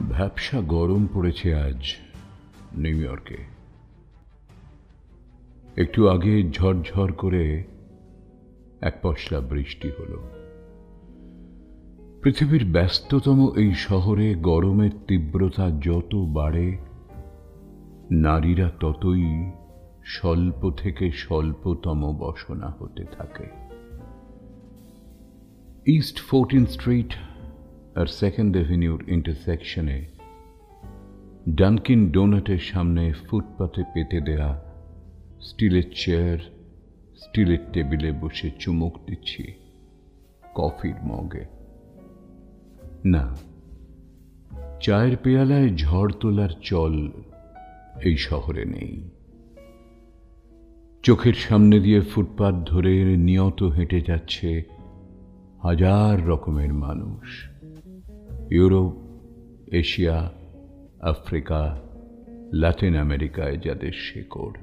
ভ্যাপসা গরম পড়েছে আজ নিউ ইয়র্কে। একটু আগে ঝরঝর করে এক পশলা বৃষ্টি হলো। পৃথিবীর ব্যস্ততম এই শহরে গরমের তীব্রতা যত বাড়ে, নারীরা ততই স্বল্প থেকে স্বল্পতম বসনা হতে থাকে। ইস্ট 14th স্ট্রিট আর 2nd অ্যাভিনিউর ইন্টারসেকশনে ডানকিন ডোনাটের সামনে ফুটপাতে পেতে দেয়া স্টিলের চেয়ার, স্টিলের টেবিলে বসে চুমুক দিচ্ছি কফির মগে। না, চায়ের পেয়ালায় ঝড় তোলার চল এই শহরে নেই। চোখের সামনে দিয়ে ফুটপাত ধরে নিয়ত হেঁটে যাচ্ছে হাজার রকমের মানুষ, ইউরোপ, এশিয়া, আফ্রিকা, লাতিন আমেরিকায় যাদের শেকড়।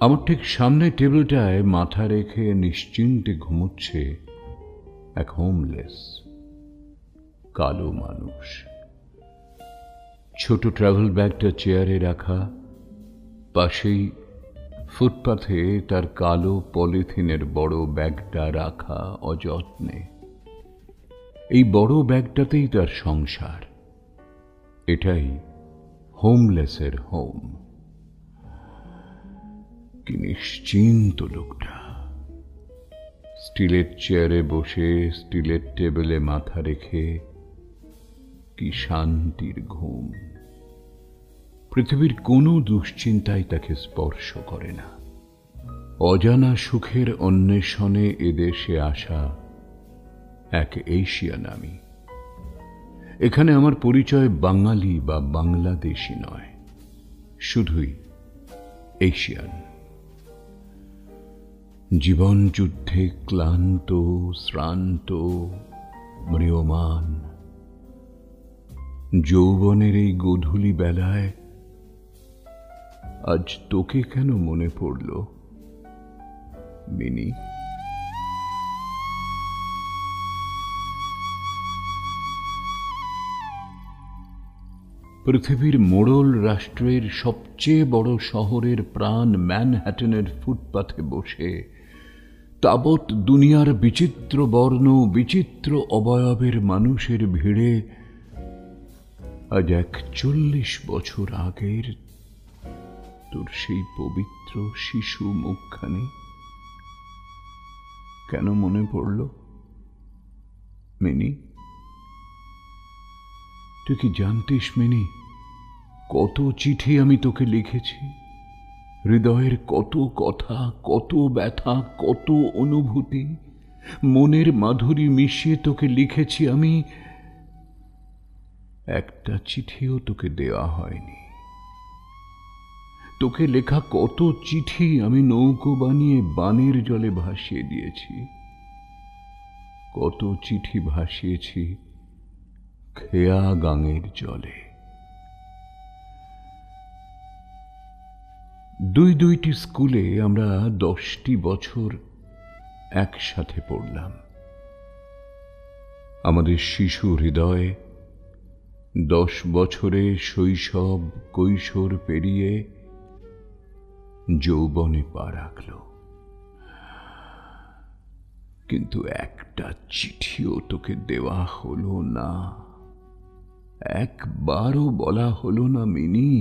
আমার ঠিক সামনে টেবিলটায় মাথা রেখে নিশ্চিন্তে ঘুমোচ্ছে এক হোমলেস কালো মানুষ। ছোট ট্রাভেল ব্যাগটা চেয়ারে রাখা, পাশেই ফুটপাথে তার কালো পলিথিনের বড় ব্যাগটা রাখা অযত্নে। এই বড় ব্যাগটাতেই তার সংসার। এটাই হোমলেসের হোম। কি নিশ্চিন্ত লোকটা, স্টিলের চেয়ারে বসে স্টিলের টেবিলে মাথা রেখে কি শান্তির ঘুম। পৃথিবীর কোনো দুশ্চিন্তাই তাকে স্পর্শ করে না। অজানা সুখের অন্বেষণে এদেশে আসা এক এশিয়ান আমি। এখানে আমার পরিচয় বাঙালি বা বাংলাদেশি নয়, শুধুই এশিয়ান। জীবন যুদ্ধে ক্লান্ত, শ্রান্ত, ম্রিয়মান যৌবনের এই গোধূলি বেলায় আজ তোকে কেন মনে পড়ল মিনি? পৃথিবীর মোড়ল রাষ্ট্রের সবচেয়ে বড় শহরের প্রাণ ম্যানহ্যাটনের ফুটপাথে বসে তাবৎ দুনিয়ার বিচিত্র বর্ণ, বিচিত্র অবয়বের মানুষের ভিড়ে আজ 41 বছর আগের তোর সেই পবিত্র শিশু মুখখানি কেন মনে পড়ল মিনি? তুই কি জানতিস মিনি, কত চিঠি আমি তোকে লিখেছি, হৃদয়ের কত কথা, কত ব্যথা, কত অনুভূতি, মনের মাধুরী মিশিয়ে তোকে লিখেছি আমি। একটা চিঠিও তোকে দেওয়া হয়নি। তোকে লেখা কত চিঠি আমি নৌকো বানিয়ে বানের জলে ভাসিয়ে দিয়েছি। কত চিঠি ভাসিয়েছি খেয়া গাঙের জলে। দুইটি স্কুলে আমরা 10টি বছর একসাথে পড়লাম। আমাদের শিশু হৃদয় 10 বছরে শৈশব কৈশোর পেরিয়ে যৌবনে পা রাখল। কিন্তু একটা চিঠিও তোকে দেওয়া হলো না, একবারও বলা হলো না মিনি,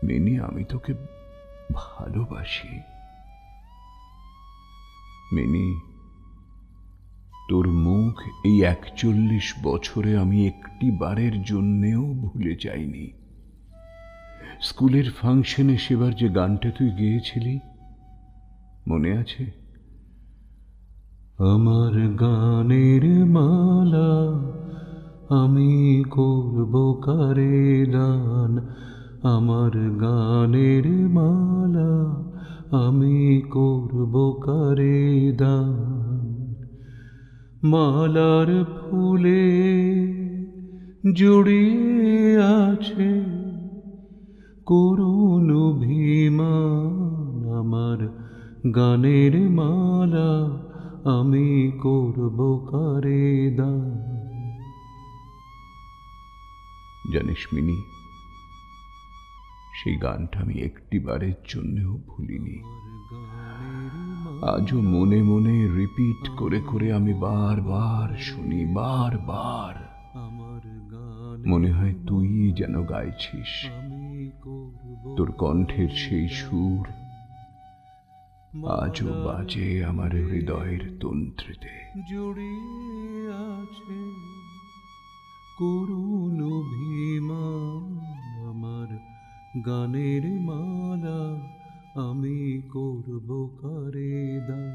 মিনি আমি তোকে ভালোবাসি। মিনি, তোর মুখ এই 41 বছরে আমি একটি বারের জন্যেও ভুলে যাইনি। স্কুলের ফাংশনে সেবার যে গানটা তুই গেয়েছিলি মনে আছে? আমার গানের মালা আমি করব কারে দান, আমার গানের মালা আমি করব কারে দান। মালার ফুলে জড়িয়ে আছে করুণ অভিমান, আমার গানের মালা আমি করব কারে দান। জানিস মিনি, সেই গানটা আমি একটিবারের জন্যও ভুলিনি। আজও মনে মনে রিপিট করে করে আমি বারবার শুনি, বারবার। মনে হয় তুই যেন গাইছিস। তোর কণ্ঠের সেই সুর আজও বাজে আমার হৃদয়ের তন্ত্রীতে। জড়িয়ে আছে করুণ অভিমান, আমার গানের মালা আমি করব কারে দান।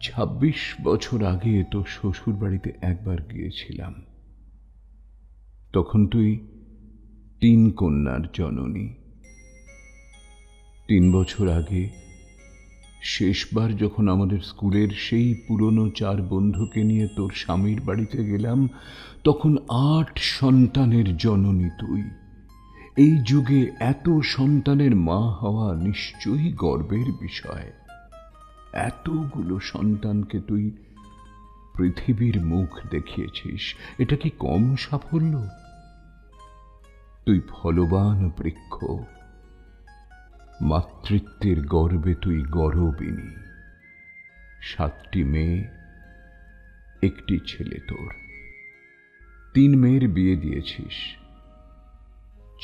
26 বছর আগে তো শ্বশুর বাড়িতে একবার গিয়েছিলাম। তখন তুই 3 কন্যার জননী। 3 বছর আগে শেষবার যখন আমাদের স্কুলের সেই পুরনো 4 বন্ধুকে নিয়ে তোর স্বামীর বাড়িতে গেলাম, তখন 8 সন্তানের জননী তুই। এই যুগে এত সন্তানের মা হওয়া নিশ্চয়ই গর্বের বিষয়। এতগুলো সন্তানকে তুই পৃথিবীর মুখ দেখিয়েছিস, এটা কি কম সাফল্য? তুই ফলবান বৃক্ষ, মাতৃত্বের গর্বে তুই গরবিনী। 7টি মেয়ে, 1টি ছেলে তোর। 3 মেয়ের বিয়ে দিয়েছিস।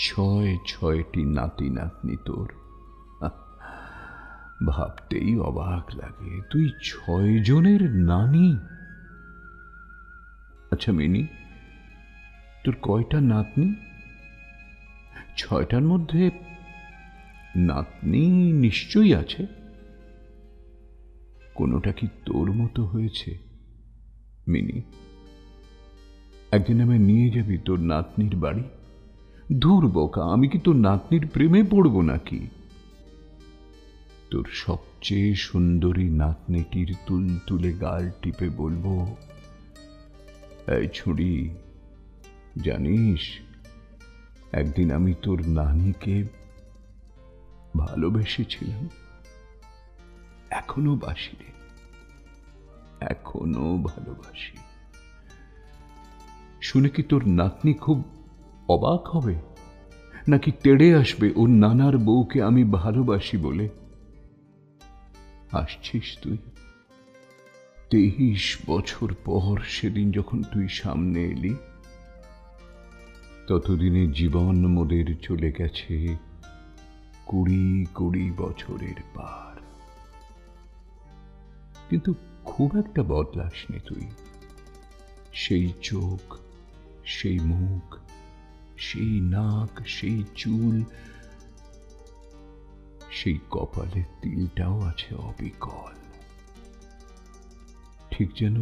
6টি নাতি নাতনি তোর। ভাবতেই অবাক লাগে, তুই 6 জনের নানি। আচ্ছা মিনি, তোর কয়টা নাতনি? 6টার মধ্যে নাতনি নিশ্চয়ই আছে। কোনোটা কি তোর মতো হয়েছে? মিনি, একদিন আমায় নিয়ে যাবি তোর নাতনির বাড়ি? দূর বোকা, আমি কি তোর নাতনির প্রেমে পড়ব নাকি? তোর সবচেয়ে সুন্দরী নাতনিটির তুলতুলে গাল টিপে বলবো, এই ছুড়ি, জানিস একদিন আমি তোর নানিকে ভালোবেসেছিলাম। এখনো বাসি রে, এখনো ভালোবাসি। শুনে কি তোর নাতনি খুব অবাক হবে, নাকি তেড়ে আসবে ওর নানার বউকে আমি ভালোবাসি বলে? আসছিস তুই 23 বছর পর, সেদিন যখন তুই সামনে এলি। ততদিনে জীবন মোদের চলে গেছে 20 বছরের পার। কিন্তু খুব একটা বদলাসনি তুই। সেই চোখ, সেই মুখ, সেই নাক, সেই চুল, সেই কপালের তিলটাও আছে অবিকল। ঠিক যেন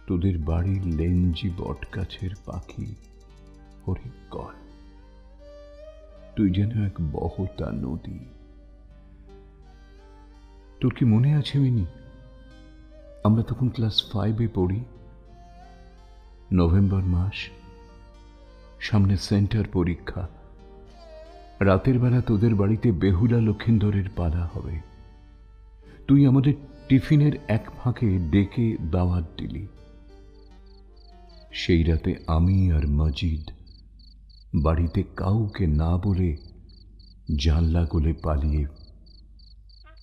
তোদের বাড়ির লেঞ্জি বটগাছের পাখি হরিকল। তুই যেন এক বহতা নদী। তোর কি মনে আছে মিনি, আমরা তখন ক্লাস 5-এ পড়ি। নভেম্বর মাস, সামনে সেন্টার পরীক্ষা। রাতের বেলা তোদের বাড়িতে বেহুলা লক্ষিন্দরের পালা হবে। তুই আমাদের টিফিনের এক ফাঁকে ডেকে দাওয়াত দিলি। সেই রাতে আমি আর মজিদ বাড়িতে কাউকে না বলে জানলা গলে পালিয়ে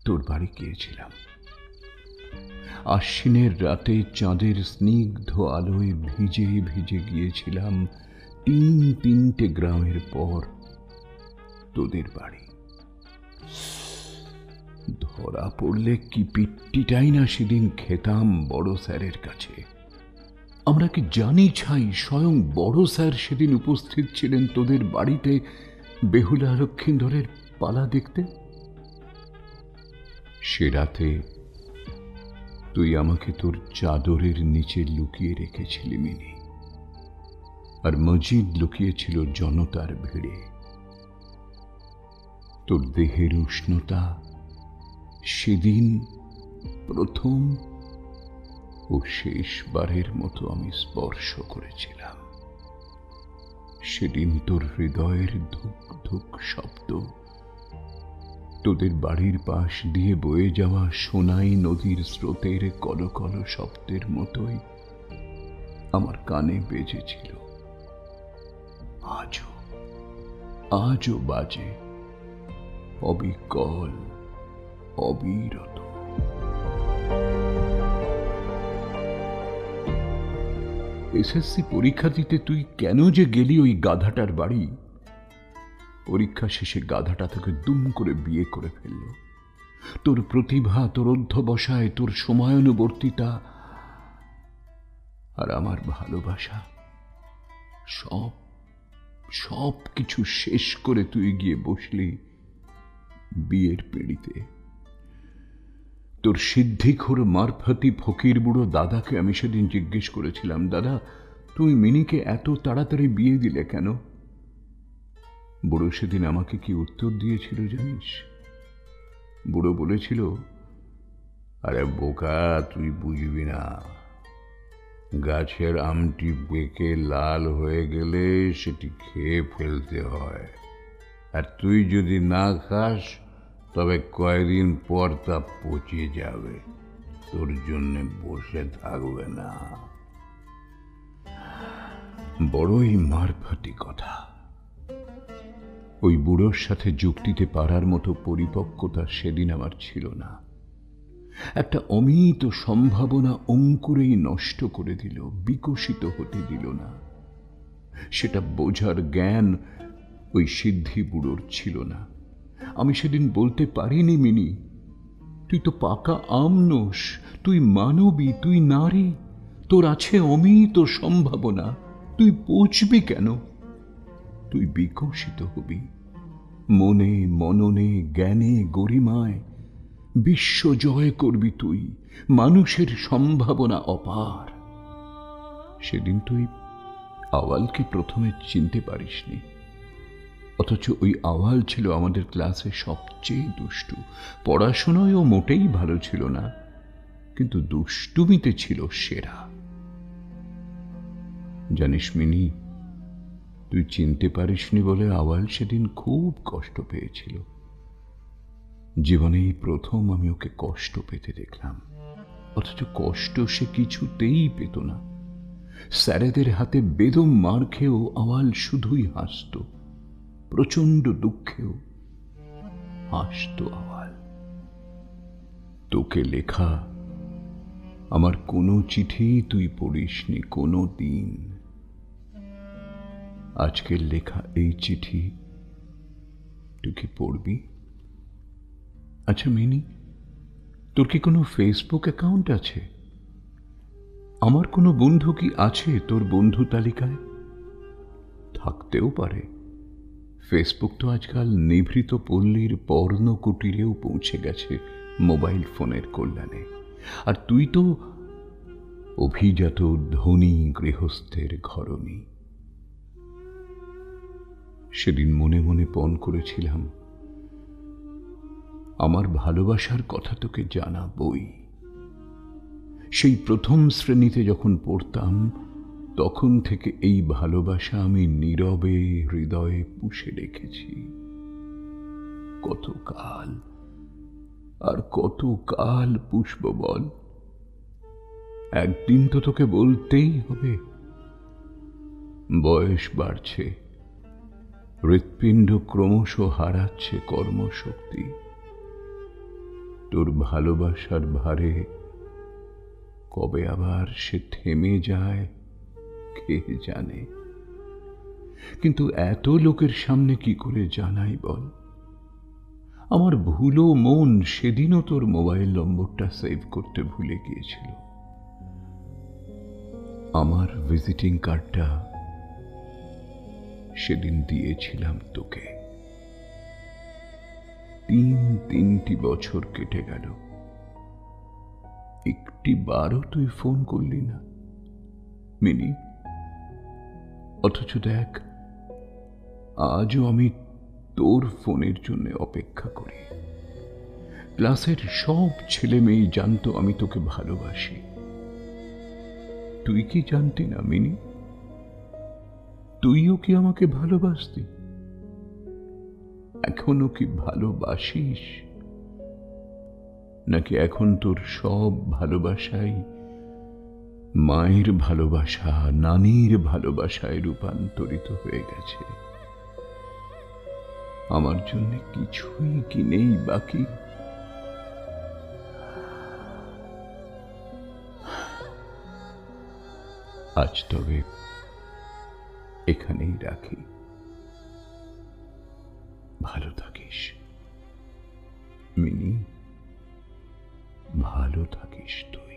তোর বাড়ি গিয়েছিলাম। আশ্বিনের রাতে চাঁদের স্নিগ্ধ আলোয় ভিজে ভিজে গিয়েছিলাম 3 গ্রামের পর তোদের বাড়ি। ধরা পড়লে কি পিট্টিটাই না সেদিন খেতাম বড় স্যারের কাছে। আমরা কি জানি ছাই, স্বয়ং বড় স্যার সেদিন উপস্থিত ছিলেন তোদের বাড়িতে বেহুলা লক্ষিন্দরের পালা দেখতে। সে রাতে তুই আমাকে তোর চাদরের নিচে লুকিয়ে রেখেছিলি মিনি, আর মজিদ লুকিয়েছিল জনতার ভিড়ে। তোর দেহের উষ্ণতা সেদিন প্রথম ও শেষবারের মতো আমি স্পর্শ করেছিলাম। সেদিন তোর হৃদয়ের ধুক ধুক শব্দ তোদের বাড়ির পাশ দিয়ে বয়ে যাওয়া সোনাই নদীর স্রোতের কলকল শব্দের মতোই আমার কানে বেজেছিল। আজও আজও বাজে, অবিকল, অবিরত। এসএসসি পরীক্ষা দিতে তুই কেন যে গেলি ওই গাধাটার বাড়ি? পরীক্ষা শেষে গাধাটা তোকে দুম করে বিয়ে করে ফেলল। তোর প্রতিভা, তোর অধ্যবসায়, তোর সময়ানুবর্তিতা আর আমার ভালোবাসা সব সব কিছু শেষ করে তুই গিয়ে বসলি বিয়ের পিঁড়িতে। তোর সিদ্ধিখোর মারফতি ফকির বুড়ো দাদাকে আমি সেদিন জিজ্ঞেস করেছিলাম, দাদা তুমি মিনিকে এত তাড়াতাড়ি বিয়ে দিলে কেন? বুড়ো সেদিন আমাকে কি উত্তর দিয়েছিল জানিস? বুড়ো বলেছিল, আরে বোকা, তুই বুঝবি না, গাছের আমটি পেকে লাল হয়ে গেলে সেটি খেয়ে ফেলতে হয়, আর তুই যদি না খাস তবে কয়েকদিন পর তা পচে যাবে, তোর জন্য বসে থাকবে না। বড়ই মারফাটি কথা। ওই বুড়োর সাথে যুক্তিতে পারার মতো পরিপক্কতা সেদিন আমার ছিল না। একটা অমিত সম্ভাবনা অঙ্কুরেই নষ্ট করে দিল, বিকশিত হতে দিল না। সেটা বোঝার জ্ঞান ওই সিদ্ধি বুড়োর ছিল না। আমি সেদিন বলতে পারিনি, মিনি তুই তো পাকা আম নোস, তুই মানবী, তুই নারী, তোর আছে অমিত সম্ভাবনা, তুই পচবি কেন? তুই বিকশিত হবি মনে, মননে, জ্ঞানে, গরিমায়, বিশ্ব জয় করবি তুই, মানুষের সম্ভাবনা অপার। সেদিন তুই আওয়ালকে প্রথমে চিনতে পারিসনি, অথচ ওই আওয়াল ছিল আমাদের ক্লাসে সবচেয়ে দুষ্টু। পড়াশোনায়ও মোটেই ভালো ছিল না, কিন্তু দুষ্টুমিতে ছিল সেরা। জানিস মিনি, তুই চিনতে পারিসনি বলে আওয়াল সেদিন খুব কষ্ট পেয়েছিল। জীবনেই প্রথম আমি ওকে কষ্ট পেতে দেখলাম, অথচ কষ্ট সে কিছুতেই পেত না। স্যারেদের হাতে বেদম মার খেয়েও আওয়াল শুধুই হাসত, প্রচন্ড দুঃখেও হাসত আওয়াল। তোকে লেখা আমার কোনো চিঠি তুই পড়িসনি কোনো দিন। আজকের লেখা এই চিঠি তুই কি পড়বি? আচ্ছা মিনি, তোর কি কোনো ফেসবুক অ্যাকাউন্ট আছে? আমার কোনো বন্ধু কি আছে তোর বন্ধু তালিকায়? থাকতেও পারে। ফেসবুক তো আজকাল নিভৃত পল্লীর পর্ণ কুটিরেও পৌঁছে গেছে মোবাইল ফোনের কল্যাণে। আর তুই তো অভিজাত ধনী গৃহস্থের ঘরণী। সেদিন মনে মনে পণ করেছিলাম, আমার ভালোবাসার কথা তোকে জানাবই। সেই প্রথম শ্রেণীতে যখন পড়তাম তখন থেকে এই ভালোবাসা আমি নীরবে হৃদয়ে পুষে রেখেছি। কতকাল আর কতকাল পুষব বল? একদিন তো তোকে বলতেই হবে। বয়স বাড়ছে, হৃৎপিণ্ড ক্রমশ হারাচ্ছে কর্মশক্তি। তোর ভালোবাসার ভারে কবে আবার সে থেমে যায় কে জানে। কিন্তু এত লোকের সামনে কি করে জানাই বল? আমার ভুলো মন সেদিনও তোর মোবাইল নম্বরটা সেভ করতে ভুলে গিয়েছিল। আমার ভিজিটিং কার্ডটা সেদিন দিয়েছিলাম তোকে। তিনটি বছর কেটে গেল, একটি বারও তুই ফোন করলি না মিনি। অথচ দেখ, আজও আমি তোর ফোনের জন্য অপেক্ষা করি। ক্লাসের সব ছেলে মেয়ে জানতো আমি তোকে ভালোবাসি। তুই কি জানতি না মিনি? তুইও কি আমাকে ভালোবাসতি? এখনো কি ভালোবাসিস? নাকি এখন তোর সব ভালোবাসাই মায়ের ভালোবাসা নানির ভালোবাসায় রূপান্তরিত হয়ে গেছে। আমার জন্য কিছুই কি নেই বাকি? আজ তবে এখানেই রাখি। ভালো থাকিস মিনি, ভালো থাকিস তুই।